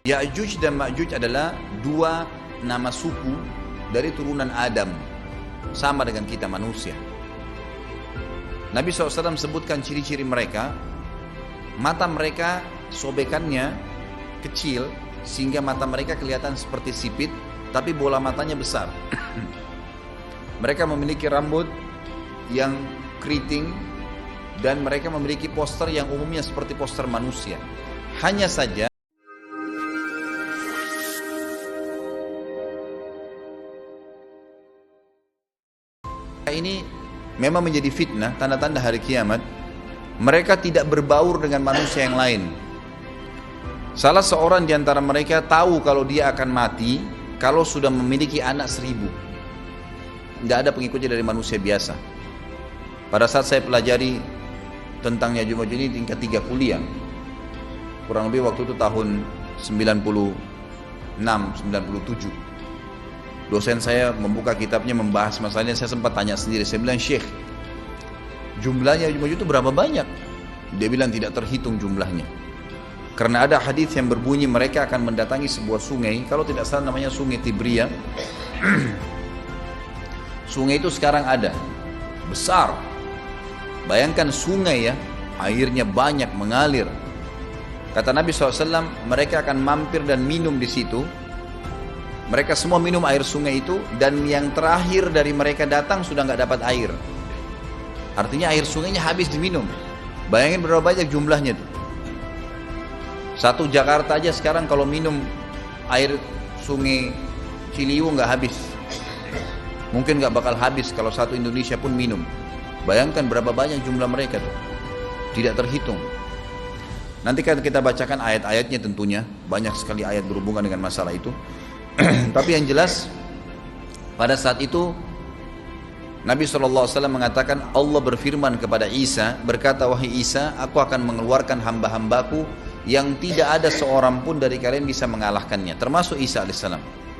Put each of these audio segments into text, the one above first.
Ya'juj dan Ma'juj adalah dua nama suku dari turunan Adam, sama dengan kita manusia. Nabi SAW sebutkan ciri-ciri mereka. Mata mereka sobekannya kecil sehingga mata mereka kelihatan seperti sipit, tapi bola matanya besar. Mereka memiliki rambut yang keriting dan mereka memiliki poster yang umumnya seperti poster manusia. Hanya saja ini memang menjadi fitnah, tanda-tanda hari kiamat. Mereka tidak berbaur dengan manusia yang lain. Salah seorang di antara mereka tahu kalau dia akan mati kalau sudah memiliki anak 1000. Tidak ada pengikutnya dari manusia biasa. Pada saat saya pelajari tentang Ya'juj Ma'juj ini tingkat 3 kuliah, kurang lebih waktu itu tahun 96, 97. Dosen saya membuka kitabnya membahas masalahnya. Saya sempat tanya sendiri, saya bilang, Syekh, jumlahnya Ya'juj Ma'juj itu berapa banyak? Dia bilang tidak terhitung jumlahnya. Karena ada hadis yang berbunyi mereka akan mendatangi sebuah sungai, kalau tidak salah namanya Sungai Tibria. Sungai itu sekarang ada, besar. Bayangkan sungai ya, airnya banyak mengalir. Kata Nabi SAW, mereka akan mampir dan minum di situ. Mereka semua minum air sungai itu, dan yang terakhir dari mereka datang sudah nggak dapat air. Artinya air sungainya habis diminum. Bayangin berapa banyak jumlahnya tuh. Satu Jakarta aja sekarang kalau minum air sungai Ciliwung nggak habis. Mungkin nggak bakal habis kalau satu Indonesia pun minum. Bayangkan berapa banyak jumlah mereka tuh. Tidak terhitung. Nanti kan kita bacakan ayat-ayatnya tentunya. Banyak sekali ayat berhubungan dengan masalah itu. Tapi yang jelas pada saat itu Nabi SAW mengatakan, Allah berfirman kepada Isa, berkata, wahai Isa, aku akan mengeluarkan hamba-hambaku yang tidak ada seorang pun dari kalian bisa mengalahkannya, termasuk Isa AS,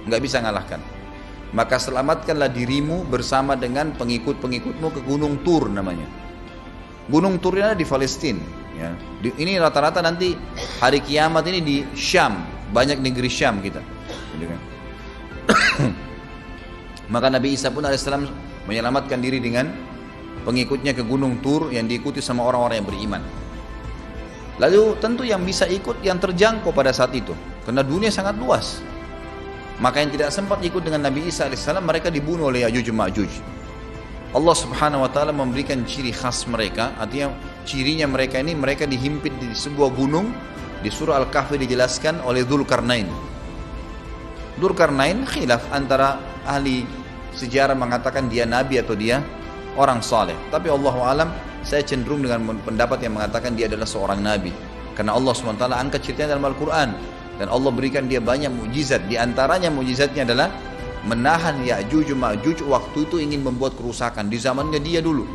nggak bisa mengalahkan. Maka selamatkanlah dirimu bersama dengan pengikut-pengikutmu ke Gunung Tur namanya. Gunung Tur ini ada di Palestina ya. Ini rata-rata nanti hari kiamat ini di Syam, banyak negeri Syam kita. Maka Nabi Isa pun alaihissalam menyelamatkan diri dengan pengikutnya ke Gunung Tur yang diikuti sama orang-orang yang beriman. Lalu tentu yang bisa ikut yang terjangkau pada saat itu, karena dunia sangat luas. Maka yang tidak sempat ikut dengan Nabi Isa alaihissalam, mereka dibunuh oleh Ya'juj Ma'juj. Allah Subhanahu wa taala memberikan ciri khas mereka, artinya cirinya mereka ini, mereka dihimpit di sebuah gunung. Di surah Al-Kahfi dijelaskan oleh Dzulkarnain. Dzulkarnain khilaf antara ahli sejarah mengatakan dia nabi atau dia orang saleh. Tapi Allahu alam, saya cenderung dengan pendapat yang mengatakan dia adalah seorang nabi. Karena Allah SWT angkat ceritanya dalam Al-Quran. Dan Allah berikan dia banyak mukjizat. Di antaranya mukjizatnya adalah menahan Ya'juj Ma'juj waktu itu ingin membuat kerusakan di zamannya dia dulu.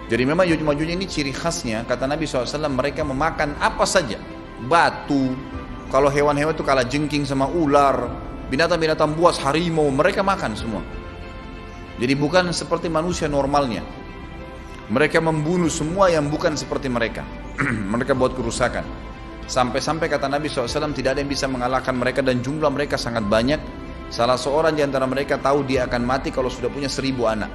Jadi memang Ya'juj Ma'juj ini ciri khasnya, kata Nabi SAW, mereka memakan apa saja. Batu, kalau hewan-hewan itu kalah jengking sama ular, binatang-binatang buas, harimau, mereka makan semua. Jadi bukan seperti manusia normalnya. Mereka membunuh semua yang bukan seperti mereka. Mereka buat kerusakan. Sampai-sampai kata Nabi SAW tidak ada yang bisa mengalahkan mereka, dan jumlah mereka sangat banyak. Salah seorang di antara mereka tahu dia akan mati kalau sudah punya 1000 anak.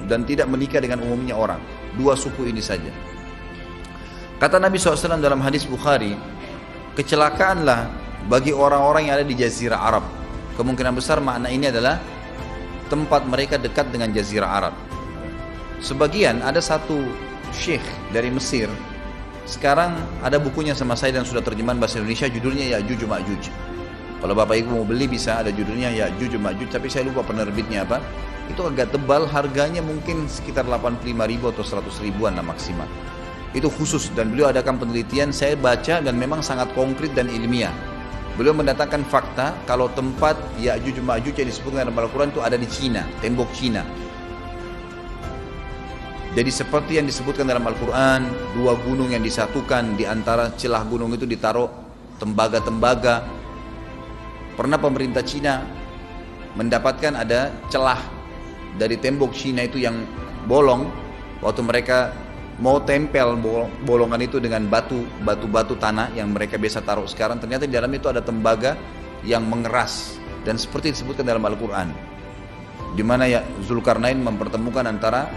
Dan tidak menikah dengan umumnya orang. 2 suku ini saja. Kata Nabi SAW dalam hadis Bukhari, kecelakaanlah bagi orang-orang yang ada di Jazirah Arab. Kemungkinan besar makna ini adalah tempat mereka dekat dengan Jazirah Arab. Sebagian, ada satu syekh dari Mesir, sekarang ada bukunya sama saya dan sudah terjemahan bahasa Indonesia, judulnya Ya'juj Ma'juj. Kalau Bapak Ibu mau beli bisa, ada judulnya Ya'juj Ma'juj, tapi saya lupa penerbitnya apa. Itu agak tebal, harganya mungkin sekitar 85.000 atau 100.000-an lah maksimal. Itu khusus, dan beliau adakan penelitian, saya baca dan memang sangat konkret dan ilmiah. Beliau mendatangkan fakta kalau tempat Ya'juj Ma'juj yang disebutkan dalam Al-Quran itu ada di Cina, tembok Cina. Jadi seperti yang disebutkan dalam Al-Quran, 2 gunung yang disatukan, di antara celah gunung itu ditaruh tembaga-tembaga. Pernah pemerintah Cina mendapatkan ada celah dari tembok Cina itu yang bolong, waktu mereka mau tempel bolongan itu dengan batu tanah yang mereka biasa taruh sekarang, ternyata di dalam itu ada tembaga yang mengeras, dan seperti disebutkan dalam Al-Quran, di mana ya Zulkarnain mempertemukan antara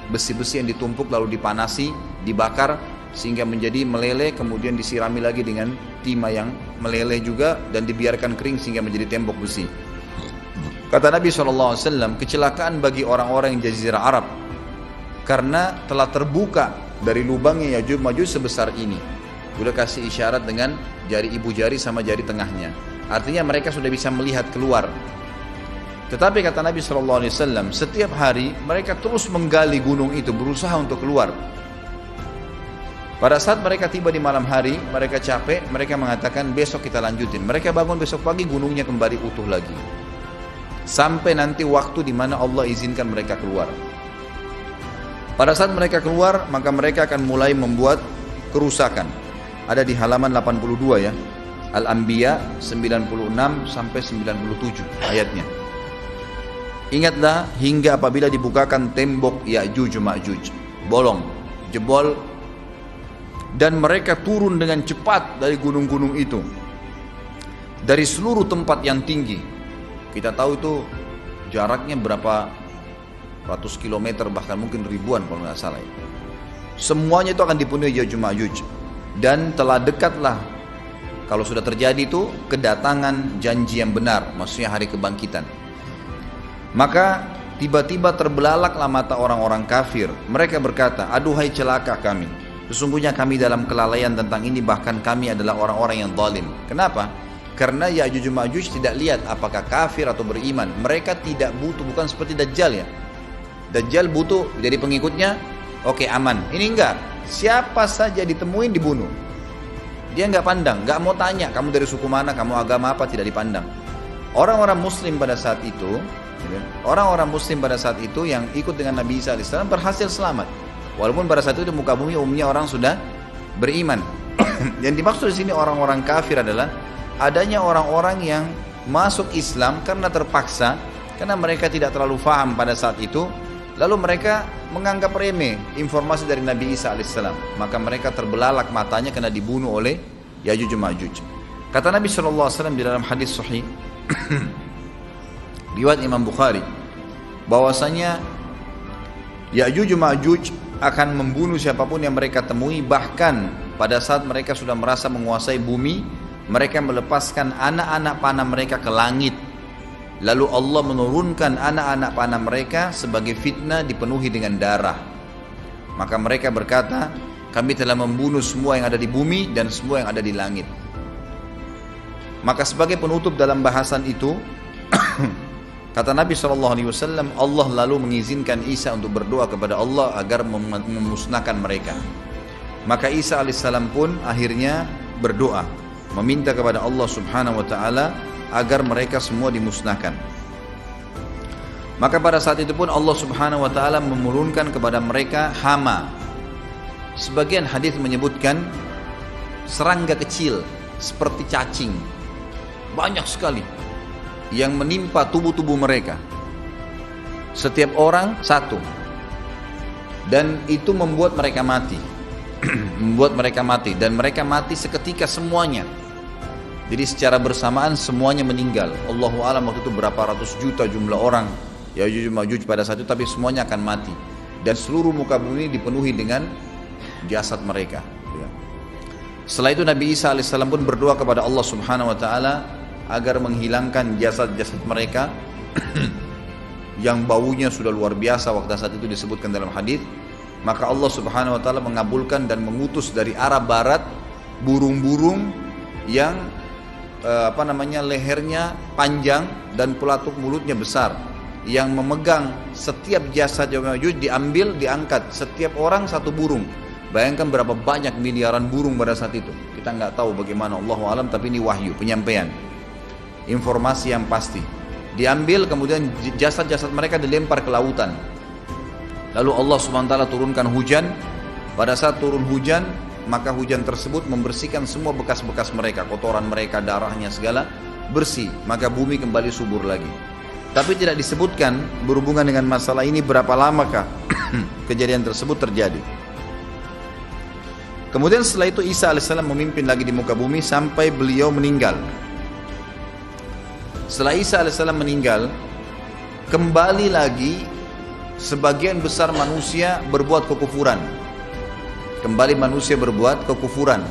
besi-besi yang ditumpuk lalu dipanasi, dibakar sehingga menjadi meleleh, kemudian disirami lagi dengan timah yang meleleh juga dan dibiarkan kering sehingga menjadi tembok besi. Kata Nabi SAW, kecelakaan bagi orang-orang Jazirah Arab karena telah terbuka dari lubangnya Yajuj Majuj sebesar ini. Udah kasih isyarat dengan jari ibu jari sama jari tengahnya. Artinya mereka sudah bisa melihat keluar. Tetapi kata Nabi SAW, setiap hari mereka terus menggali gunung itu, berusaha untuk keluar. Pada saat mereka tiba di malam hari, mereka capek, mereka mengatakan besok kita lanjutin. Mereka bangun besok pagi, gunungnya kembali utuh lagi. Sampai nanti waktu di mana Allah izinkan mereka keluar. Pada saat mereka keluar, maka mereka akan mulai membuat kerusakan. Ada di halaman 82 ya. Al-Anbiya 96 sampai 97 ayatnya. Ingatlah hingga apabila dibukakan tembok Ya'juj Ma'juj, bolong, jebol, dan mereka turun dengan cepat dari gunung-gunung itu, dari seluruh tempat yang tinggi. Kita tahu itu jaraknya berapa ratus kilometer, bahkan mungkin ribuan kalau nggak salah. Semuanya itu akan dipenuhi Ya'juj Ma'juj, dan telah dekatlah, kalau sudah terjadi itu, kedatangan janji yang benar, maksudnya hari kebangkitan. Maka tiba-tiba terbelalaklah mata orang-orang kafir. Mereka berkata, aduhai celaka kami, sesungguhnya kami dalam kelalaian tentang ini, bahkan kami adalah orang-orang yang zalim. Kenapa? Karena Ya'juj Ma'juj tidak lihat apakah kafir atau beriman. Mereka tidak butuh, bukan seperti Dajjal ya. Dajjal butuh jadi pengikutnya, oke, aman. Ini enggak, siapa saja ditemuin dibunuh. Dia nggak pandang, nggak mau tanya kamu dari suku mana, kamu agama apa, tidak dipandang. Orang-orang Muslim pada saat itu, yang ikut dengan Nabi Isa AS berhasil selamat. Walaupun pada saat itu di muka bumi umumnya orang sudah beriman. Yang dimaksud di sini orang-orang kafir adalah adanya orang-orang yang masuk Islam karena terpaksa, karena mereka tidak terlalu paham pada saat itu. Lalu mereka menganggap remeh informasi dari Nabi Isa AS. Maka mereka terbelalak matanya karena dibunuh oleh Ya'juj Ma'juj. Kata Nabi SAW di dalam hadis sahih riwayat Imam Bukhari, bahwasanya Ya'juj Ma'juj akan membunuh siapapun yang mereka temui. Bahkan pada saat mereka sudah merasa menguasai bumi, mereka melepaskan anak-anak panah mereka ke langit. Lalu Allah menurunkan anak-anak panah mereka sebagai fitnah, dipenuhi dengan darah. Maka mereka berkata, kami telah membunuh semua yang ada di bumi dan semua yang ada di langit. Maka sebagai penutup dalam bahasan itu, kata Nabi SAW, Allah lalu mengizinkan Isa untuk berdoa kepada Allah agar memusnahkan mereka. Maka Isa AS pun akhirnya berdoa, meminta kepada Allah Subhanahu Wa Taala agar mereka semua dimusnahkan. Maka pada saat itu pun Allah Subhanahu Wa Taala menurunkan kepada mereka hama. Sebagian hadis menyebutkan serangga kecil seperti cacing, banyak sekali yang menimpa tubuh-tubuh mereka. Setiap orang satu, dan itu membuat mereka mati. Dan mereka mati seketika semuanya. Jadi secara bersamaan semuanya meninggal. Allahu a'lam waktu itu berapa ratus juta jumlah orang Ya'juj Ma'juj pada saat itu, tapi semuanya akan mati. Dan seluruh muka bumi dipenuhi dengan jasad mereka. Setelah itu Nabi Isa AS pun berdoa kepada Allah Subhanahu Wa Taala agar menghilangkan jasad-jasad mereka yang baunya sudah luar biasa waktu saat itu disebutkan dalam hadis. Maka Allah Subhanahu Wa Taala mengabulkan dan mengutus dari arah barat burung-burung yang lehernya panjang dan pelatuk mulutnya besar, yang memegang setiap jasad Ya'juj Ma'juj, diambil, diangkat, setiap orang satu burung. Bayangkan berapa banyak miliaran burung pada saat itu. Kita nggak tahu bagaimana, Allahu a'lam, tapi ini wahyu, penyampaian informasi yang pasti. Diambil, kemudian jasad-jasad mereka dilempar ke lautan. Lalu Allah Subhanahu Wa Taala turunkan hujan. Pada saat turun hujan, maka hujan tersebut membersihkan semua bekas-bekas mereka, kotoran mereka, darahnya segala bersih. Maka bumi kembali subur lagi. Tapi tidak disebutkan berhubungan dengan masalah ini berapa lamakah kejadian tersebut terjadi. Kemudian setelah itu Isa alaihissalam memimpin lagi di muka bumi sampai beliau meninggal. Setelah Isa alaihissalam meninggal, kembali lagi sebagian besar manusia berbuat kekufuran. Kembali manusia berbuat kekufuran.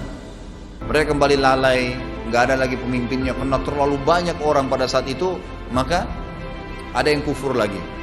Mereka kembali lalai, nggak ada lagi pemimpinnya karena terlalu banyak orang pada saat itu, maka ada yang kufur lagi.